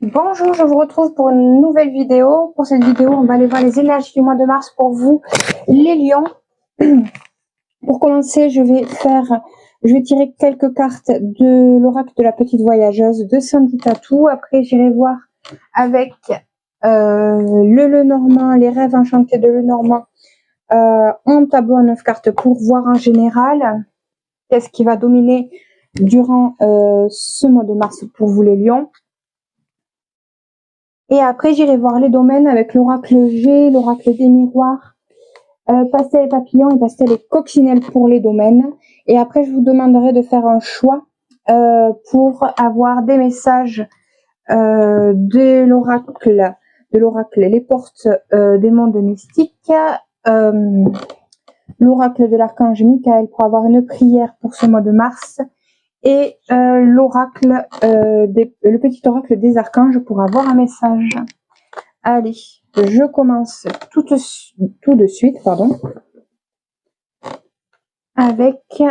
Bonjour, je vous retrouve pour une nouvelle vidéo. Pour cette vidéo, on va aller voir les énergies du mois de mars pour vous, les lions. Pour commencer, je vais tirer quelques cartes de l'oracle de la petite voyageuse de Sandy Tattoo. Après, j'irai voir avec le Lenormand, les rêves enchantés de Lenormand, en tableau à 9 cartes pour voir en général qu'est-ce qui va dominer durant ce mois de mars pour vous, les lions. Et après, j'irai voir les domaines avec l'oracle G, l'oracle des miroirs, pastel et papillon et pastel et coccinelle pour les domaines. Et après, je vous demanderai de faire un choix pour avoir des messages de l'oracle les portes des mondes mystiques, l'oracle de l'archange Michael pour avoir une prière pour ce mois de mars, et l'oracle, le petit oracle des archanges pour avoir un message. Allez, je commence tout de suite, avec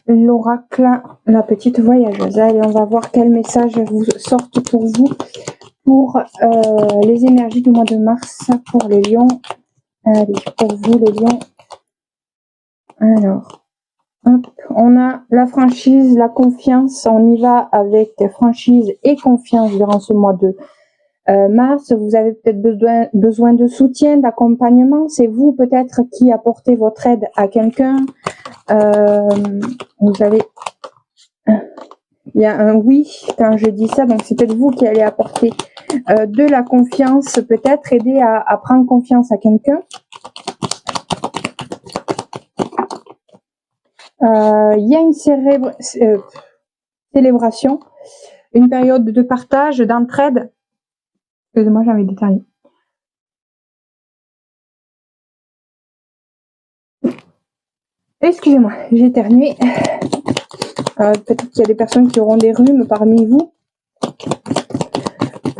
l'oracle, la petite voyageuse. Allez, on va voir quel message vous sortent pour vous, pour les énergies du mois de mars, pour les lions. Allez, pour vous les lions. Alors, hop, on a la franchise, la confiance. On y va avec franchise et confiance durant ce mois de mars. Vous avez peut-être besoin de soutien, d'accompagnement. C'est vous peut-être qui apportez votre aide à quelqu'un. Vous avez... Il y a un oui quand je dis ça, donc c'est peut-être vous qui allez apporter de la confiance, peut-être aider à prendre confiance à quelqu'un. Il y a une célébration, une période de partage, d'entraide. Excusez-moi, j'avais détaillé. Excusez-moi, j'ai éternué. Peut-être qu'il y a des personnes qui auront des rhumes parmi vous.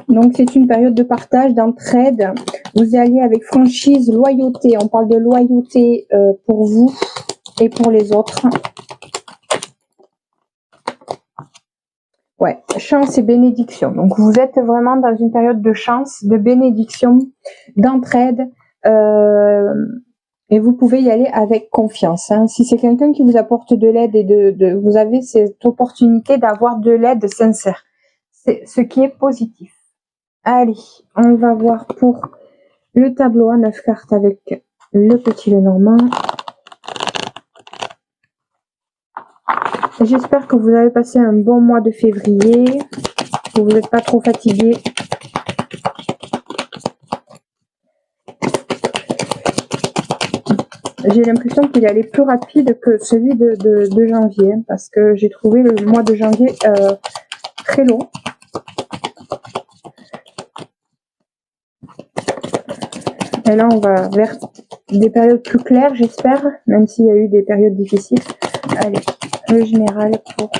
Donc, c'est une période de partage, d'entraide. Vous y allez avec franchise, loyauté. On parle de loyauté pour vous et pour les autres. Ouais, chance et bénédiction. Donc, vous êtes vraiment dans une période de chance, de bénédiction, d'entraide. Et vous pouvez y aller avec confiance. Hein. Si c'est quelqu'un qui vous apporte de l'aide et vous avez cette opportunité d'avoir de l'aide sincère. C'est ce qui est positif. Allez, on va voir pour le tableau à 9 cartes avec le petit Lenormand. J'espère que vous avez passé un bon mois de février, que vous n'êtes pas trop fatigué. J'ai l'impression qu'il allait plus rapide que celui de janvier, parce que j'ai trouvé le mois de janvier très long. Et là, on va vers des périodes plus claires, j'espère, même s'il y a eu des périodes difficiles. Allez, le général pour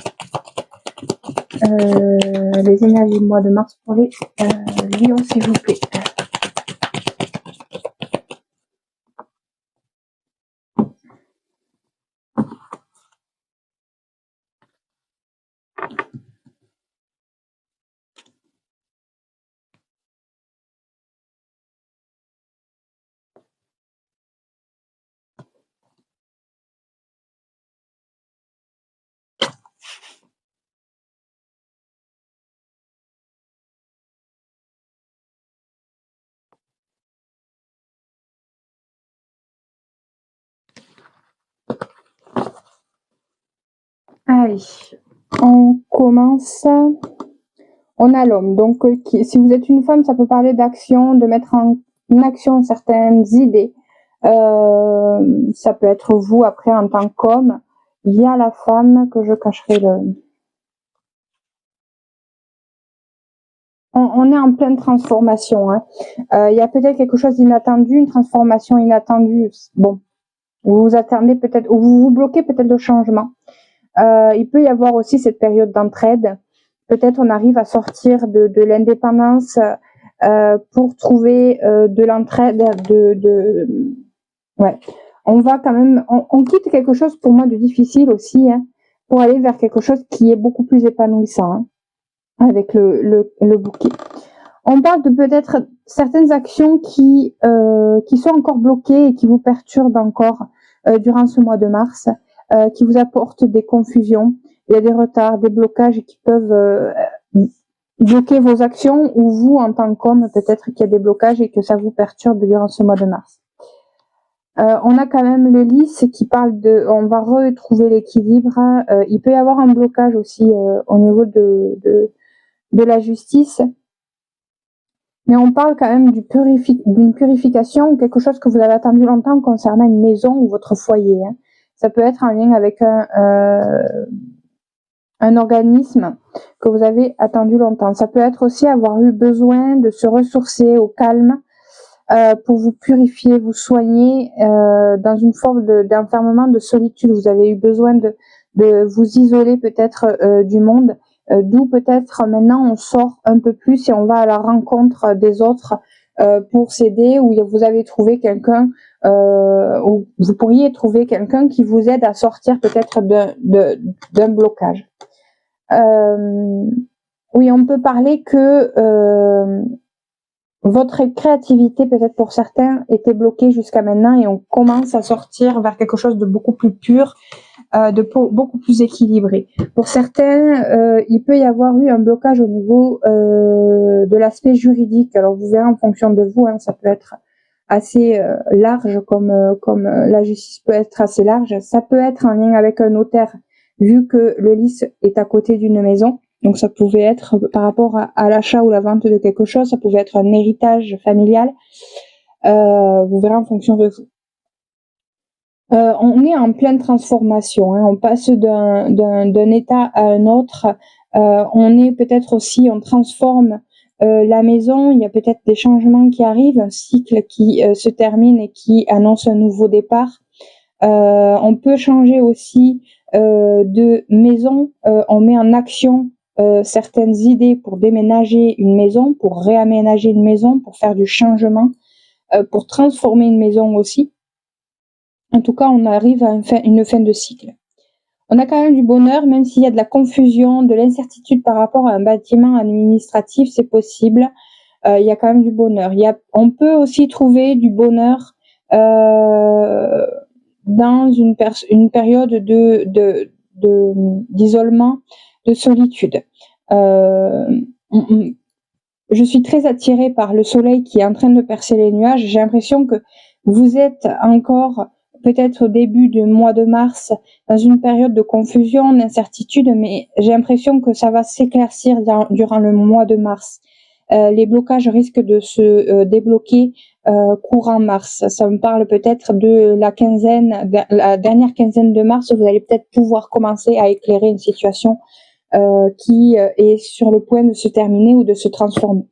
les énergies du mois de mars pour les lions, s'il vous plaît. Allez, on commence. On a l'homme. Donc, si vous êtes une femme, ça peut parler d'action, de mettre en action certaines idées. Ça peut être vous, après, en tant qu'homme. Il y a la femme que je cacherai le... On est en pleine transformation. Hein. Il y a peut-être quelque chose d'inattendu, une transformation inattendue. Bon, vous vous attendez peut-être, ou vous vous bloquez peut-être le changement. Il peut y avoir aussi cette période d'entraide. Peut-être on arrive à sortir de l'indépendance pour trouver de l'entraide. Ouais. On va quand même, on quitte quelque chose pour moi de difficile aussi, hein, pour aller vers quelque chose qui est beaucoup plus épanouissant. Hein. avec le bouquet. On parle de peut-être certaines actions qui sont encore bloquées et qui vous perturbent encore durant ce mois de mars, qui vous apportent des confusions. Il y a des retards, des blocages qui peuvent bloquer vos actions, ou vous, en tant qu'homme, peut-être qu'il y a des blocages et que ça vous perturbe durant ce mois de mars. On a quand même le lys qui parle on va retrouver l'équilibre. Il peut y avoir un blocage aussi au niveau de la justice. Mais on parle quand même d'une purification ou quelque chose que vous avez attendu longtemps concernant une maison ou votre foyer. Hein. Ça peut être en lien avec un organisme que vous avez attendu longtemps. Ça peut être aussi avoir eu besoin de se ressourcer au calme pour vous purifier, vous soigner dans une forme d'enfermement, de solitude. Vous avez eu besoin de vous isoler peut-être du monde. D'où peut-être maintenant on sort un peu plus et on va à la rencontre des autres pour s'aider, ou vous avez trouvé quelqu'un, ou vous pourriez trouver quelqu'un qui vous aide à sortir peut-être d'un blocage. Oui, on peut parler que votre créativité, peut-être pour certains, était bloquée jusqu'à maintenant et on commence à sortir vers quelque chose de beaucoup plus pur, beaucoup plus équilibré. Pour certains, il peut y avoir eu un blocage au niveau de l'aspect juridique. Alors vous verrez en fonction de vous, hein, ça peut être assez large, comme la justice peut être assez large. Ça peut être en lien avec un notaire, vu que le lys est à côté d'une maison. Donc ça pouvait être par rapport à l'achat ou la vente de quelque chose, ça pouvait être un héritage familial. Vous verrez en fonction de vous. On est en pleine transformation, hein. On passe d'un état à un autre. On transforme la maison. Il y a peut-être des changements qui arrivent, un cycle qui se termine et qui annonce un nouveau départ. On peut changer aussi de maison. On met en action certaines idées pour déménager une maison, pour réaménager une maison, pour faire du changement, pour transformer une maison aussi. En tout cas, on arrive à une fin de cycle. On a quand même du bonheur, même s'il y a de la confusion, de l'incertitude par rapport à un bâtiment administratif, c'est possible. Il y a quand même du bonheur. On peut aussi trouver du bonheur dans une période d'isolement, de solitude. Je suis très attirée par le soleil qui est en train de percer les nuages. J'ai l'impression que vous êtes encore peut-être au début du mois de mars dans une période de confusion, d'incertitude, mais j'ai l'impression que ça va s'éclaircir durant le mois de mars. Les blocages risquent de se débloquer courant mars. Ça me parle peut-être de la dernière quinzaine de mars. Vous allez peut-être pouvoir commencer à éclairer une situation qui est sur le point de se terminer ou de se transformer.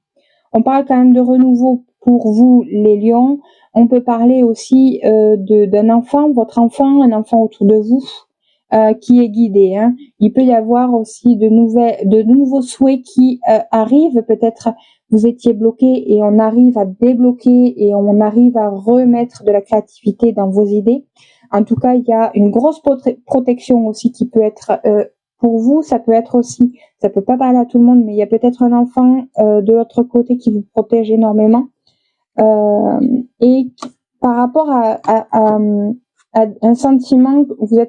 On parle quand même de renouveau pour vous, les lions. On peut parler aussi d'un enfant, votre enfant, un enfant autour de vous qui est guidé. Hein. Il peut y avoir aussi de nouveaux souhaits qui arrivent. Peut-être vous étiez bloqué et on arrive à débloquer et on arrive à remettre de la créativité dans vos idées. En tout cas, il y a une grosse protection aussi qui peut être pour vous. Ça peut être aussi, ça peut pas parler à tout le monde, mais il y a peut-être un enfant de l'autre côté qui vous protège énormément. Et par rapport à un sentiment, vous avez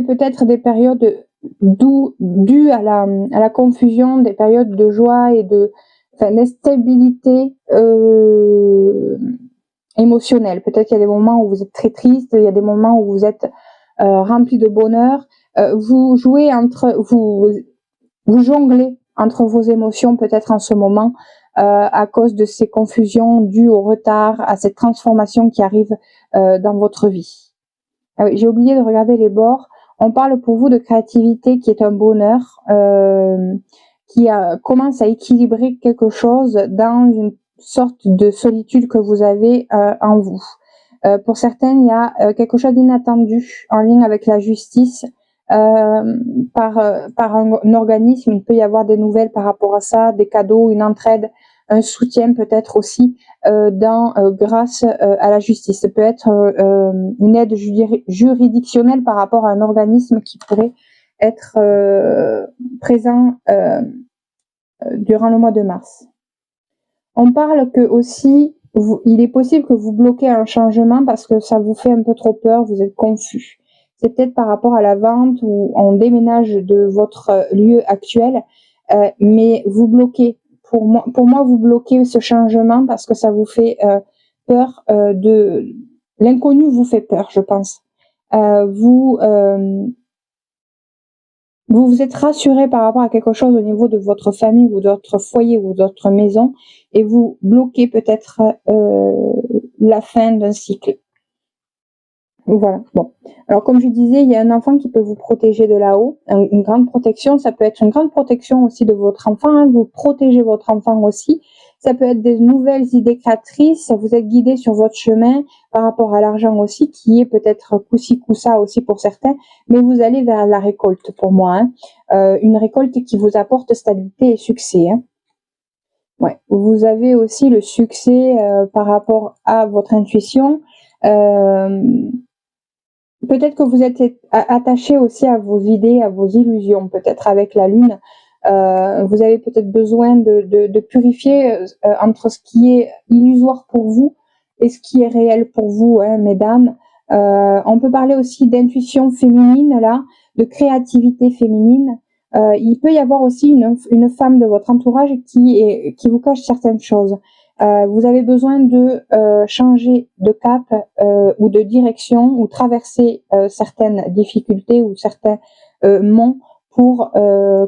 peut-être des périodes dues à la confusion, des périodes de joie et d'instabilité émotionnelle. Peut-être qu'il y a des moments où vous êtes très triste, il y a des moments où vous êtes rempli de bonheur. Vous jonglez entre vos émotions peut-être en ce moment à cause de ces confusions dues au retard, à cette transformation qui arrive dans votre vie. Ah oui, j'ai oublié de regarder les bords. On parle pour vous de créativité qui est un bonheur, qui commence à équilibrer quelque chose dans une sorte de solitude que vous avez en vous. Pour certains, il y a quelque chose d'inattendu en lien avec la justice. Par un organisme, il peut y avoir des nouvelles par rapport à ça, des cadeaux, une entraide, un soutien peut-être aussi grâce à la justice. Ça peut être une aide juridictionnelle par rapport à un organisme qui pourrait être présent durant le mois de mars. On parle que aussi, il est possible que vous bloquez un changement parce que ça vous fait un peu trop peur, vous êtes confus. C'est peut-être par rapport à la vente ou en déménage de votre lieu actuel, mais vous bloquez. Pour moi, vous bloquez ce changement parce que ça vous fait peur l'inconnu vous fait peur, je pense. Vous êtes rassuré par rapport à quelque chose au niveau de votre famille ou de votre foyer ou de votre maison et vous bloquez peut-être la fin d'un cycle. Voilà. Bon. Alors, comme je disais, il y a un enfant qui peut vous protéger de là-haut. Une grande protection, ça peut être une grande protection aussi de votre enfant. Hein. Vous protégez votre enfant aussi. Ça peut être des nouvelles idées créatrices. Vous êtes guidé sur votre chemin par rapport à l'argent aussi, qui est peut-être coup-ci, coup-ça aussi pour certains. Mais vous allez vers la récolte pour moi. Hein. Une récolte qui vous apporte stabilité et succès. Hein. Ouais. Vous avez aussi le succès par rapport à votre intuition. Peut-être que vous êtes attaché aussi à vos idées, à vos illusions, peut-être avec la lune. Vous avez peut-être besoin de purifier entre ce qui est illusoire pour vous et ce qui est réel pour vous, hein, mesdames. On peut parler aussi d'intuition féminine, là, de créativité féminine. Il peut y avoir aussi une femme de votre entourage qui vous cache certaines choses. Vous avez besoin de changer de cap ou de direction ou traverser certaines difficultés ou certains monts pour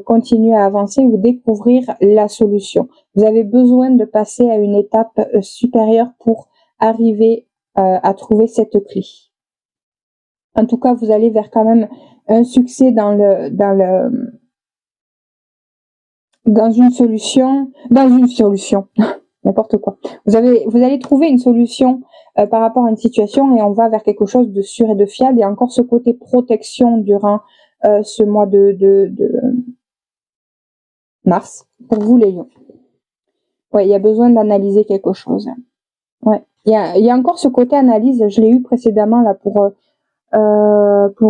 continuer à avancer ou découvrir la solution. Vous avez besoin de passer à une étape supérieure pour arriver à trouver cette clé. En tout cas, vous allez vers quand même un succès dans une solution, n'importe quoi. Vous allez trouver une solution par rapport à une situation et on va vers quelque chose de sûr et de fiable. Il y a encore ce côté protection durant ce mois de mars pour vous les lions. Ouais, il y a besoin d'analyser quelque chose. Ouais, il y a encore ce côté analyse. Je l'ai eu précédemment là pour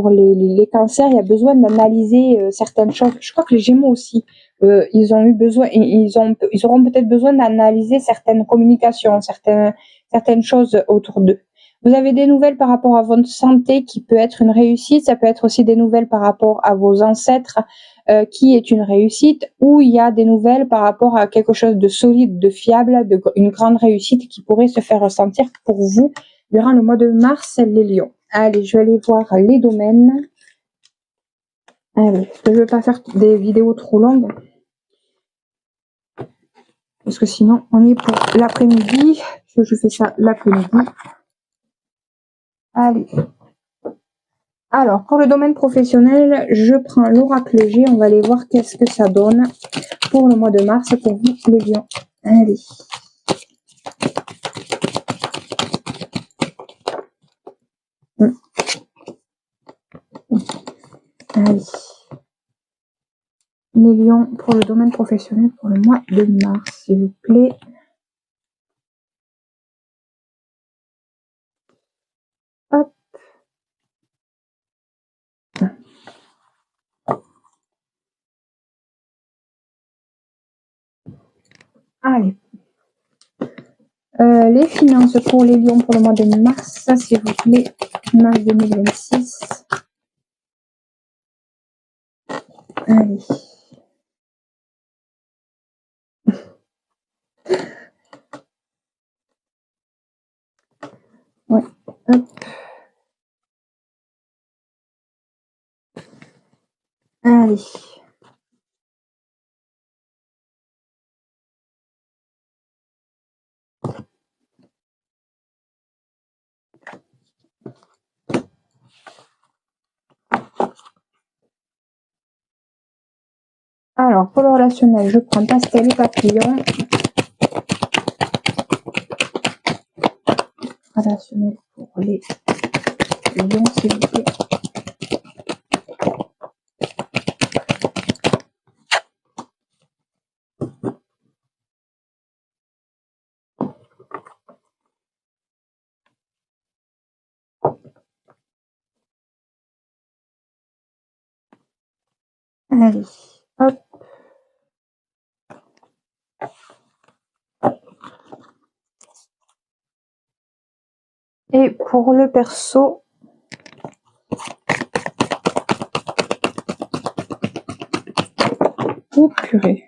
les cancers. Il y a besoin d'analyser certaines choses. Je crois que les Gémeaux aussi. Ils ont eu besoin, ils auront peut-être besoin d'analyser certaines communications, certaines choses autour d'eux. Vous avez des nouvelles par rapport à votre santé qui peut être une réussite. Ça peut être aussi des nouvelles par rapport à vos ancêtres qui est une réussite. Ou il y a des nouvelles par rapport à quelque chose de solide, de fiable, une grande réussite qui pourrait se faire ressentir pour vous durant le mois de mars, les lions. Allez, je vais aller voir les domaines. Allez, parce que je ne veux pas faire des vidéos trop longues. Parce que sinon, on est pour l'après-midi. Je fais ça l'après-midi. Allez. Alors, pour le domaine professionnel, je prends l'oracle G. On va aller voir qu'est-ce que ça donne pour le mois de mars pour vous, les lions. Allez. Allez. Les lions pour le domaine professionnel pour le mois de mars, s'il vous plaît. Hop. Allez. Les finances pour les lions pour le mois de mars, s'il vous plaît. Mars 2026. Allez. Ouais. Hop. Allez. Alors, pour le relationnel, je prends pastel et papillon. Relationnel pour les lions, s'il vous plaît. Allez, hop. Et pour le perso, oh purée.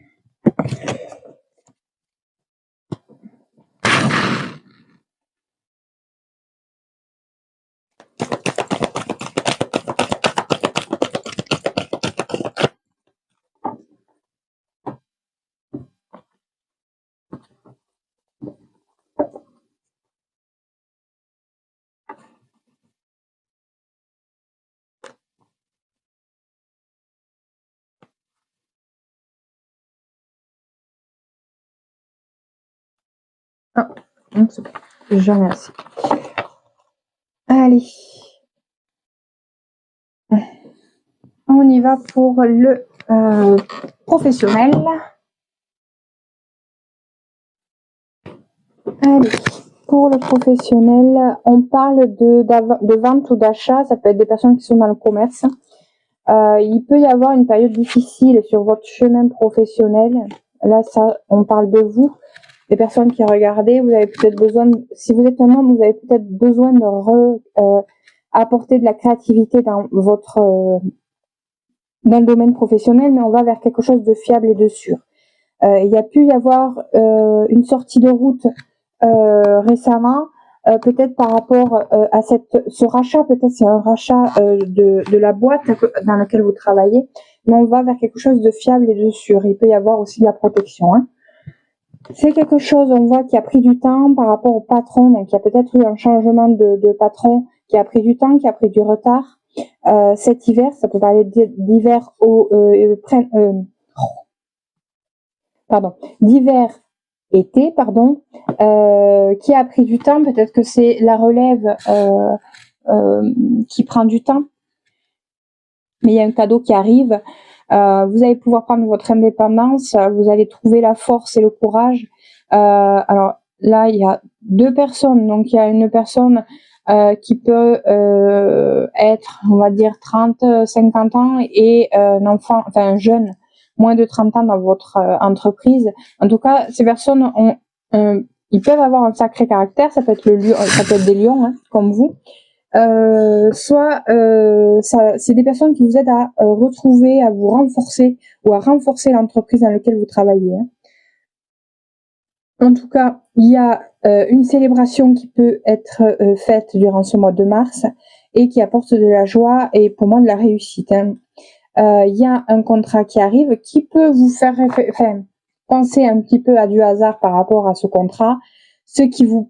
Ah, c'est bon. J'en ai assez. Allez. On y va pour le professionnel. Allez. Pour le professionnel, on parle de vente ou d'achat. Ça peut être des personnes qui sont dans le commerce. Il peut y avoir une période difficile sur votre chemin professionnel. Là, ça, on parle de vous. Les personnes qui regardez, vous avez peut-être besoin, si vous êtes un homme, vous avez peut-être besoin de apporter de la créativité dans dans le domaine professionnel, mais on va vers quelque chose de fiable et de sûr. Il y a pu y avoir une sortie de route récemment, peut-être par rapport à ce rachat, peut-être c'est un rachat de la boîte dans laquelle vous travaillez, mais on va vers quelque chose de fiable et de sûr. Il peut y avoir aussi de la protection. Hein. C'est quelque chose, on voit, qui a pris du temps par rapport au patron, donc il y a peut-être eu un changement de patron qui a pris du temps, qui a pris du retard. Cet hiver, ça peut parler d'hiver d'hiver-été, qui a pris du temps. Peut-être que c'est la relève qui prend du temps, mais il y a un cadeau qui arrive. Vous allez pouvoir prendre votre indépendance, vous allez trouver la force et le courage. Alors là, il y a deux personnes. Donc, il y a une personne qui peut être, on va dire, 30, 50 ans et un enfant, enfin un jeune, moins de 30 ans dans votre entreprise. En tout cas, ces personnes ils peuvent avoir un sacré caractère. Ça peut être ça peut être des lions, hein, comme vous. C'est des personnes qui vous aident à retrouver, à vous renforcer ou à renforcer l'entreprise dans laquelle vous travaillez. Hein. En tout cas, il y a une célébration qui peut être faite durant ce mois de mars et qui apporte de la joie et pour moi de la réussite. Hein. Il y a un contrat qui arrive qui peut vous faire penser un petit peu à du hasard par rapport à ce contrat, ce qui vous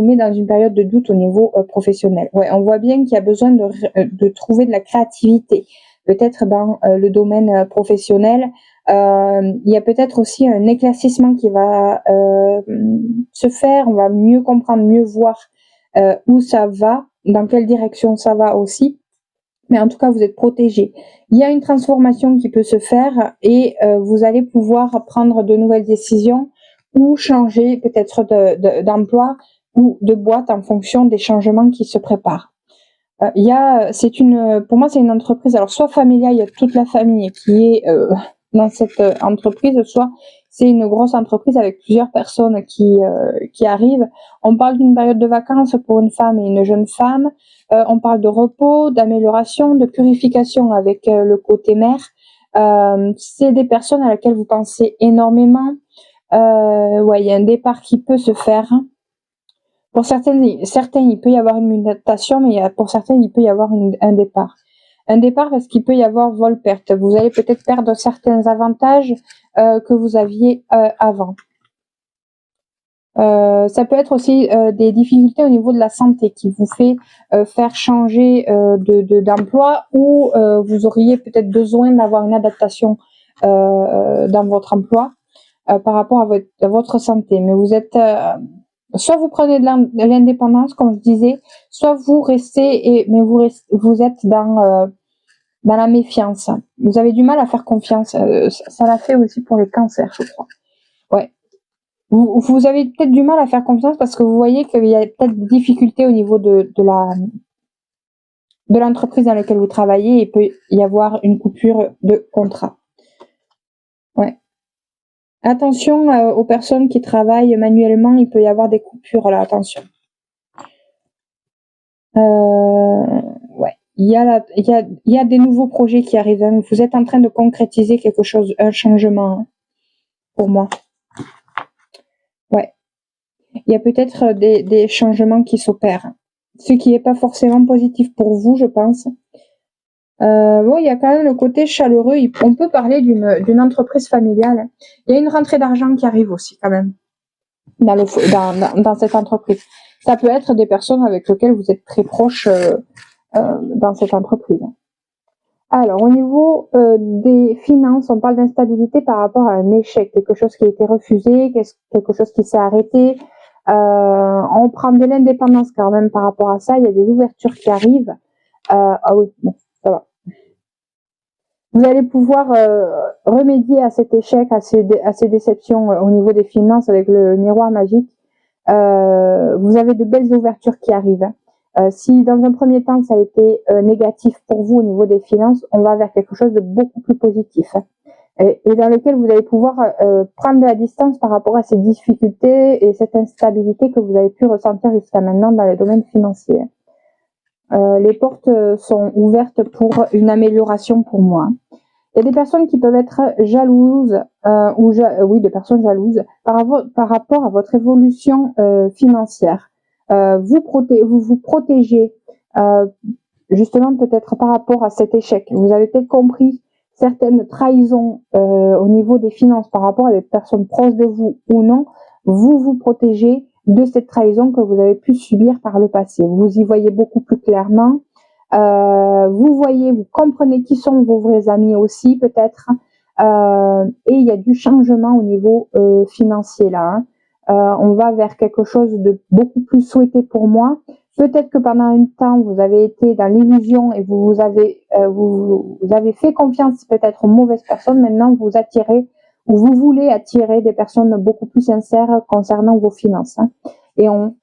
met dans une période de doute au niveau professionnel. Ouais, on voit bien qu'il y a besoin de trouver de la créativité, peut-être dans le domaine professionnel. Il y a peut-être aussi un éclaircissement qui va se faire. On va mieux comprendre, mieux voir où ça va, dans quelle direction ça va aussi. Mais en tout cas, vous êtes protégé. Il y a une transformation qui peut se faire et vous allez pouvoir prendre de nouvelles décisions ou changer peut-être d'emploi ou de boîte en fonction des changements qui se préparent. Pour moi, c'est une entreprise, alors soit familiale, il y a toute la famille qui est dans cette entreprise, soit c'est une grosse entreprise avec plusieurs personnes qui arrivent. On parle d'une période de vacances pour une femme et une jeune femme. On parle de repos, d'amélioration, de purification avec le côté mère. C'est des personnes à laquelle vous pensez énormément. Il y a un départ qui peut se faire. Pour certains, il peut y avoir une mutation, mais pour certains, il peut y avoir un départ. Un départ parce qu'il peut y avoir vol-perte. Vous allez peut-être perdre certains avantages que vous aviez avant. Ça peut être aussi des difficultés au niveau de la santé qui vous fait faire changer d'emploi ou vous auriez peut-être besoin d'avoir une adaptation dans votre emploi par rapport à votre santé. Mais vous êtes soit vous prenez de l'indépendance, comme je disais, soit vous restez mais vous êtes dans la méfiance. Vous avez du mal à faire confiance. Ça l'a fait aussi pour les cancers, je crois. Ouais. Vous avez peut-être du mal à faire confiance parce que vous voyez qu'il y a peut-être des difficultés au niveau de de l'entreprise dans laquelle vous travaillez, il peut y avoir une coupure de contrat. Ouais. Attention aux personnes qui travaillent manuellement, il peut y avoir des coupures là, attention. Ouais. Il y a des nouveaux projets qui arrivent. Hein. Vous êtes en train de concrétiser quelque chose, un changement, hein, pour moi. Ouais. Il y a peut-être des changements qui s'opèrent. Ce qui n'est pas forcément positif pour vous, je pense. Bon, il y a quand même le côté chaleureux. On peut parler d'une entreprise familiale. Il y a une rentrée d'argent qui arrive aussi, quand même, dans cette entreprise. Ça peut être des personnes avec lesquelles vous êtes très proches dans cette entreprise. Alors, au niveau des finances, on parle d'instabilité par rapport à un échec, quelque chose qui a été refusé, quelque chose qui s'est arrêté. On prend de l'indépendance quand même par rapport à ça. Il y a des ouvertures qui arrivent. Ah oui, bon, ça va. Vous allez pouvoir remédier à cet échec, à ces déceptions au niveau des finances avec le miroir magique. Vous avez de belles ouvertures qui arrivent. Si dans un premier temps ça a été négatif pour vous au niveau des finances, on va vers quelque chose de beaucoup plus positif et dans lequel vous allez pouvoir prendre de la distance par rapport à ces difficultés et cette instabilité que vous avez pu ressentir jusqu'à maintenant dans les domaines financiers. Les portes sont ouvertes pour une amélioration pour moi. Il y a des personnes qui peuvent être jalouses oui, des personnes jalouses par rapport à votre évolution financière. Vous protégez justement peut-être par rapport à cet échec. Vous avez peut-être compris certaines trahisons au niveau des finances par rapport à des personnes proches de vous ou non. Vous protégez de cette trahison que vous avez pu subir par le passé. Vous y voyez beaucoup plus clairement. Vous comprenez qui sont vos vrais amis aussi peut-être. Et il y a du changement au niveau financier là. Hein. On va vers quelque chose de beaucoup plus souhaité pour moi. Peut-être que pendant un temps vous avez été dans l'illusion et vous avez fait confiance peut-être aux mauvaises personnes. Maintenant vous attirez ou vous voulez attirer des personnes beaucoup plus sincères concernant vos finances. Hein. Et on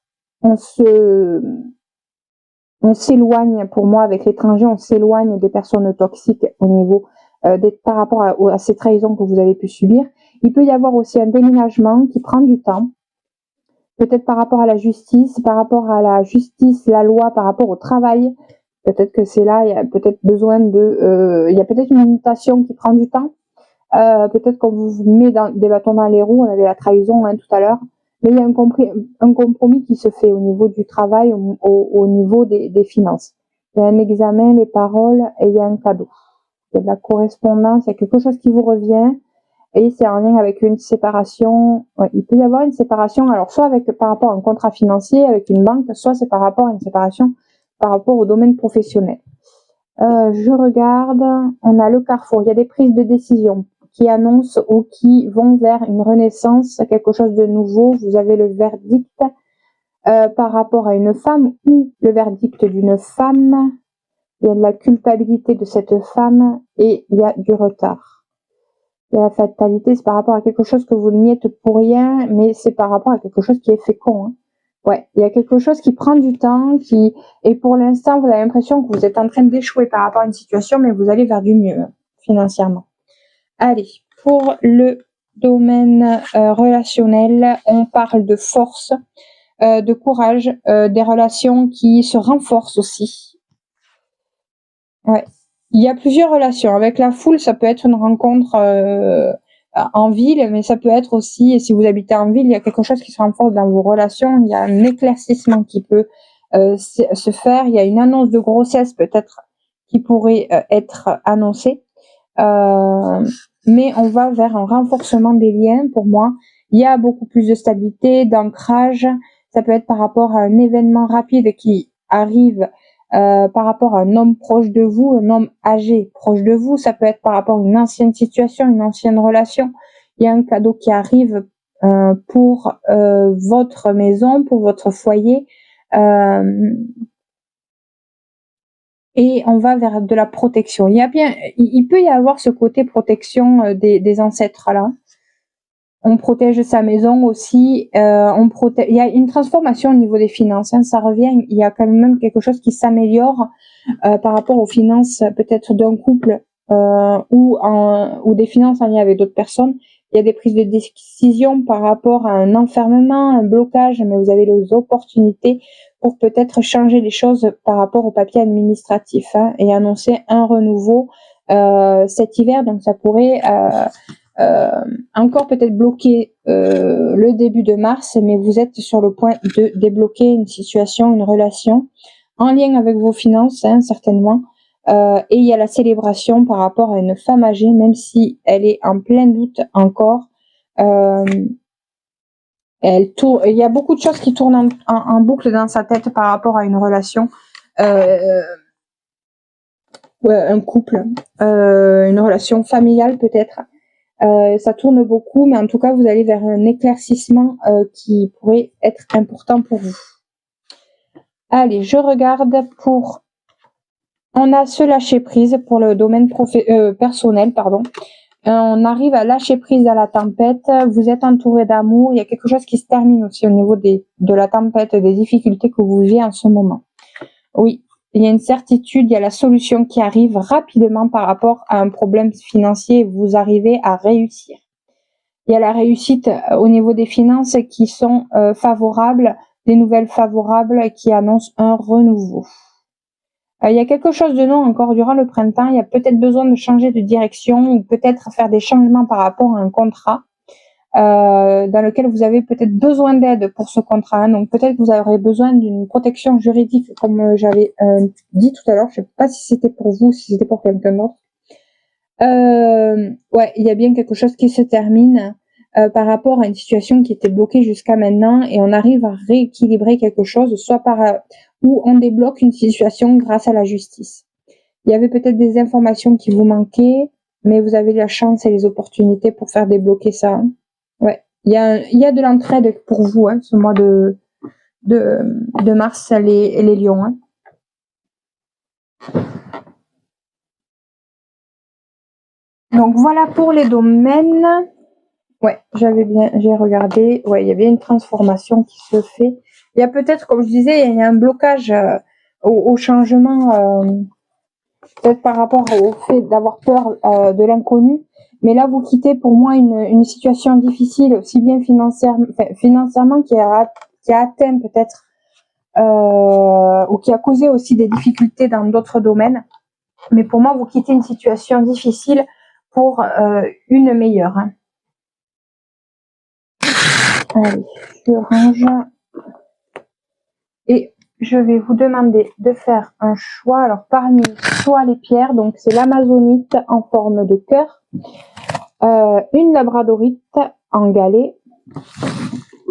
s'éloigne, pour moi, avec l'étranger, on s'éloigne des personnes toxiques au niveau par rapport à ces trahisons que vous avez pu subir. Il peut y avoir aussi un déménagement qui prend du temps, peut-être par rapport à la justice, la loi, par rapport au travail. Peut-être que c'est là, il y a peut-être besoin il y a peut-être une mutation qui prend du temps. Peut-être qu'on vous met des bâtons dans les roues, on avait la trahison tout à l'heure. Mais il y a un compromis qui se fait au niveau du travail, au niveau des finances. Il y a un examen, les paroles, et il y a un cadeau. Il y a de la correspondance, il y a quelque chose qui vous revient, et c'est en lien avec une séparation. Ouais, il peut y avoir une séparation, alors soit par rapport à un contrat financier avec une banque, soit c'est par rapport à une séparation par rapport au domaine professionnel. Je regarde, on a le carrefour, il y a des prises de décision qui annoncent ou qui vont vers une renaissance, quelque chose de nouveau. Vous avez le verdict par rapport à une femme ou le verdict d'une femme. Il y a de la culpabilité de cette femme et il y a du retard. Il y a la fatalité, c'est par rapport à quelque chose que vous n'y êtes pour rien, mais c'est par rapport à quelque chose qui est fécond. Hein. Ouais, il y a quelque chose qui prend du temps, et pour l'instant, vous avez l'impression que vous êtes en train d'échouer par rapport à une situation, mais vous allez vers du mieux financièrement. Allez, pour le domaine relationnel, on parle de force, de courage, des relations qui se renforcent aussi. Ouais. Il y a plusieurs relations. Avec la foule, ça peut être une rencontre en ville, mais ça peut être aussi, et si vous habitez en ville, il y a quelque chose qui se renforce dans vos relations. Il y a un éclaircissement qui peut se faire. Il y a une annonce de grossesse peut-être qui pourrait être annoncée. Mais on va vers un renforcement des liens pour moi. Il y a beaucoup plus de stabilité, d'ancrage. Ça peut être par rapport à un événement rapide qui arrive par rapport à un homme proche de vous, un homme âgé proche de vous. Ça peut être par rapport à une ancienne situation, une ancienne relation. Il y a un cadeau qui arrive pour votre maison, pour votre foyer. Et on va vers de la protection. Il peut y avoir ce côté protection des ancêtres là. On protège sa maison aussi. Il y a une transformation au niveau des finances. Hein, ça revient. Il y a quand même quelque chose qui s'améliore par rapport aux finances, peut-être d'un couple ou des finances en lien avec d'autres personnes. Il y a des prises de décision par rapport à un enfermement, un blocage, mais vous avez les opportunités pour peut-être changer les choses par rapport au papier administratif hein, et annoncer un renouveau cet hiver. Donc ça pourrait encore peut-être bloquer le début de mars, mais vous êtes sur le point de débloquer une situation, une relation en lien avec vos finances, hein, certainement. Et il y a la célébration par rapport à une femme âgée, même si elle est en plein doute encore. Il y a beaucoup de choses qui tournent en boucle dans sa tête par rapport à une relation, un couple, une relation familiale peut-être. Ça tourne beaucoup, mais en tout cas, vous allez vers un éclaircissement qui pourrait être important pour vous. Allez, je regarde pour... On a ce lâcher-prise pour le domaine personnel, pardon. On arrive à lâcher prise à la tempête. Vous êtes entouré d'amour. Il y a quelque chose qui se termine aussi au niveau de la tempête, des difficultés que vous vivez en ce moment. Oui, il y a une certitude, il y a la solution qui arrive rapidement par rapport à un problème financier. Vous arrivez à réussir. Il y a la réussite au niveau des finances qui sont favorables, des nouvelles favorables qui annoncent un renouveau. Il y a quelque chose de non encore durant le printemps. Il y a peut-être besoin de changer de direction ou peut-être faire des changements par rapport à un contrat dans lequel vous avez peut-être besoin d'aide pour ce contrat. Donc peut-être que vous aurez besoin d'une protection juridique comme j'avais dit tout à l'heure. Je ne sais pas si c'était pour vous, si c'était pour quelqu'un d'autre. Ouais, il y a bien quelque chose qui se termine par rapport à une situation qui était bloquée jusqu'à maintenant et on arrive à rééquilibrer quelque chose, soit par où on débloque une situation grâce à la justice. Il y avait peut-être des informations qui vous manquaient, mais vous avez la chance et les opportunités pour faire débloquer ça. Hein. Ouais, il y a de l'entraide pour vous, hein, ce mois de mars, les lions. Hein. Donc voilà pour les domaines. Ouais, j'ai regardé. Ouais, il y a bien une transformation qui se fait. Il y a peut-être, comme je disais, il y a un blocage au changement, peut-être par rapport au fait d'avoir peur de l'inconnu. Mais là, vous quittez pour moi une situation difficile, aussi bien financièrement qui a atteint peut-être ou qui a causé aussi des difficultés dans d'autres domaines. Mais pour moi, vous quittez une situation difficile pour une meilleure. Hein. Allez, je range. Et je vais vous demander de faire un choix. Alors, parmi soit les pierres, donc c'est l'amazonite en forme de cœur, une labradorite en galet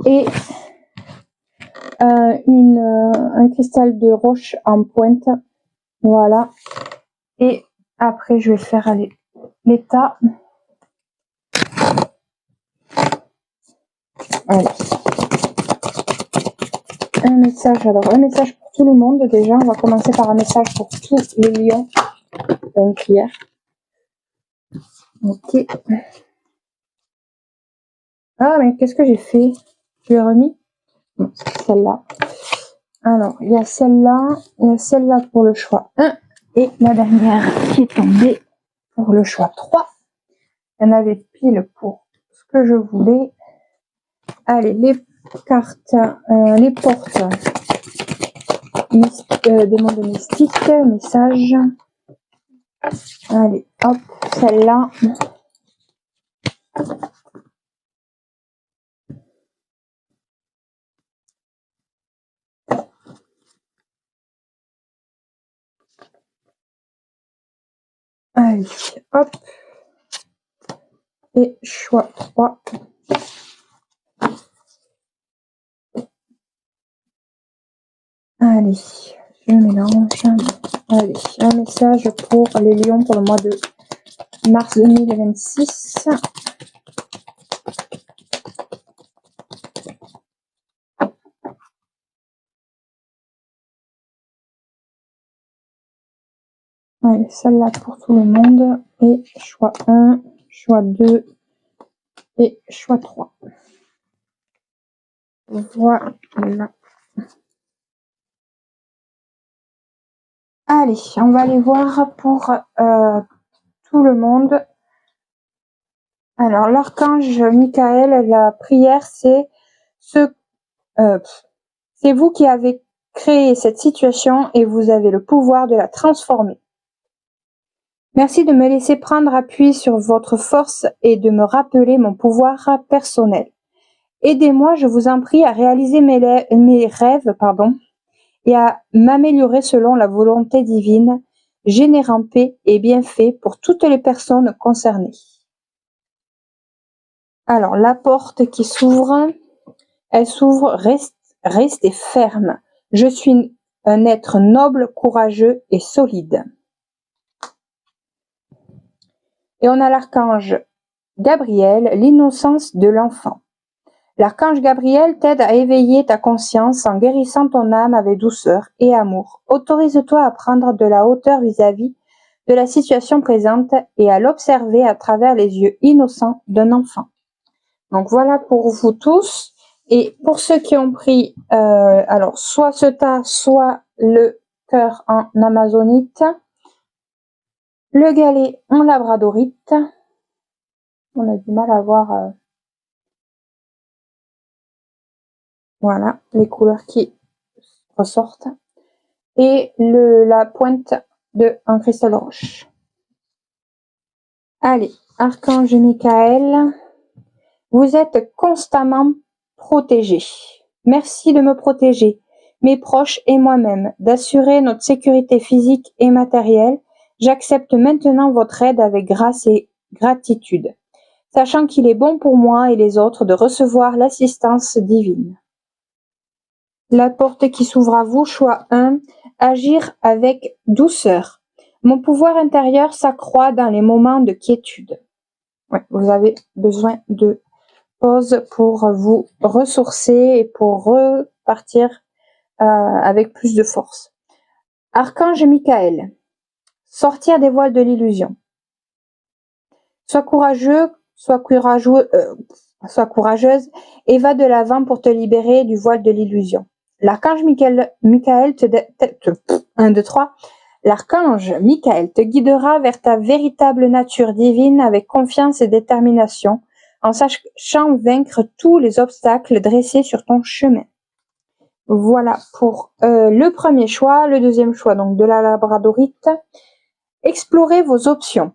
et un cristal de roche en pointe. Voilà. Et après, je vais faire l'état. Allez. Un message pour tout le monde déjà. On va commencer par un message pour tous les lions. Une prière. Ok. Ah, mais qu'est-ce que j'ai fait? Je l'ai remis? Non, c'est celle-là. Alors, il y a celle-là pour le choix 1 et la dernière qui est tombée pour le choix 3. Il y en avait pile pour ce que je voulais. Allez, les cartes, les portes des mondes mystiques, messages. Allez, hop, celle-là. Allez, hop. Et choix 3. Allez, je mélange. Allez, un message pour les lions pour le mois de mars 2026. Allez, celle-là pour tout le monde. Et choix 1, choix 2 et choix 3. Voilà. Allez, on va aller voir pour tout le monde. Alors, l'archange Michael, la prière, c'est vous qui avez créé cette situation et vous avez le pouvoir de la transformer. Merci de me laisser prendre appui sur votre force et de me rappeler mon pouvoir personnel. Aidez-moi, je vous en prie, à réaliser mes rêves, et à m'améliorer selon la volonté divine, générant paix et bienfaits pour toutes les personnes concernées. Alors, la porte qui s'ouvre, elle s'ouvre, restez ferme. Je suis un être noble, courageux et solide. Et on a l'archange Gabriel, l'innocence de l'enfant. L'archange Gabriel t'aide à éveiller ta conscience en guérissant ton âme avec douceur et amour. Autorise-toi à prendre de la hauteur vis-à-vis de la situation présente et à l'observer à travers les yeux innocents d'un enfant. Donc voilà pour vous tous. Et pour ceux qui ont pris alors soit ce tas, soit le cœur en amazonite, le galet en labradorite, on a du mal à voir voilà les couleurs qui ressortent, et la pointe en cristal roche. Allez, archange Michael, vous êtes constamment protégé. Merci de me protéger, mes proches et moi-même, d'assurer notre sécurité physique et matérielle. J'accepte maintenant votre aide avec grâce et gratitude, sachant qu'il est bon pour moi et les autres de recevoir l'assistance divine. La porte qui s'ouvre à vous, choix 1, agir avec douceur. Mon pouvoir intérieur s'accroît dans les moments de quiétude. Ouais, vous avez besoin de pause pour vous ressourcer et pour repartir avec plus de force. Archange Michael, sortir des voiles de l'illusion. Sois courageuse et va de l'avant pour te libérer du voile de l'illusion. L'archange Michael L'archange Michael te guidera vers ta véritable nature divine avec confiance et détermination, en sachant vaincre tous les obstacles dressés sur ton chemin. Voilà pour le premier choix. Le deuxième choix, donc de la labradorite. Explorez vos options.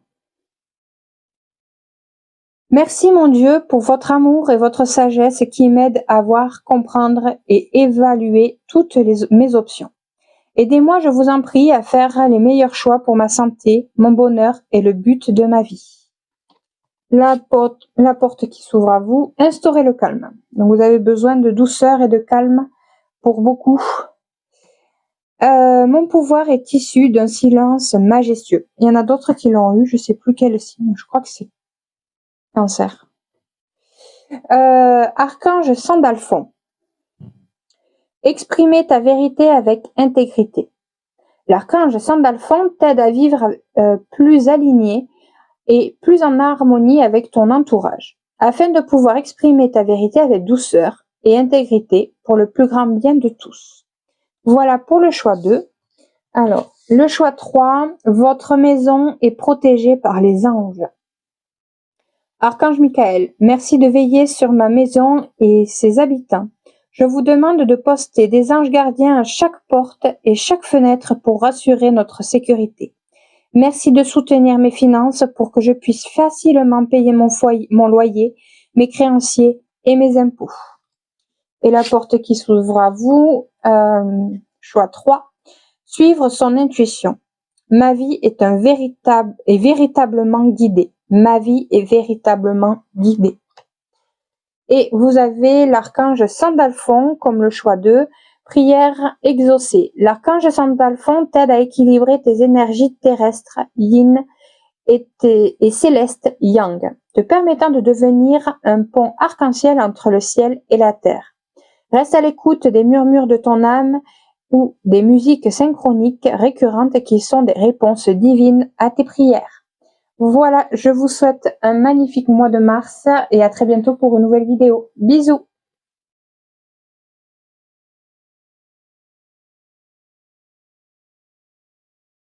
Merci mon Dieu pour votre amour et votre sagesse qui m'aident à voir, comprendre et évaluer toutes mes options. Aidez-moi, je vous en prie, à faire les meilleurs choix pour ma santé, mon bonheur et le but de ma vie. La porte qui s'ouvre à vous, instaurez le calme. Donc vous avez besoin de douceur et de calme pour beaucoup. Mon pouvoir est issu d'un silence majestueux. Il y en a d'autres qui l'ont eu, je sais plus quel signe, je crois que c'est Cancer. Archange Sandalphon. Exprimez ta vérité avec intégrité. L'archange Sandalphon t'aide à vivre plus aligné et plus en harmonie avec ton entourage, afin de pouvoir exprimer ta vérité avec douceur et intégrité pour le plus grand bien de tous. Voilà pour le choix 2. Alors, le choix 3, votre maison est protégée par les anges. Archange Michael, merci de veiller sur ma maison et ses habitants. Je vous demande de poster des anges gardiens à chaque porte et chaque fenêtre pour rassurer notre sécurité. Merci de soutenir mes finances pour que je puisse facilement payer mon loyer, mes créanciers et mes impôts. Et la porte qui s'ouvre à vous, choix 3, suivre son intuition. Ma vie est véritablement guidée. Ma vie est véritablement guidée. Et vous avez l'archange Sandalphon comme le choix 2, prière exaucée. L'archange Sandalphon t'aide à équilibrer tes énergies terrestres, yin, et célestes, yang, te permettant de devenir un pont arc-en-ciel entre le ciel et la terre. Reste à l'écoute des murmures de ton âme ou des musiques synchroniques récurrentes qui sont des réponses divines à tes prières. Voilà, je vous souhaite un magnifique mois de mars et à très bientôt pour une nouvelle vidéo. Bisous!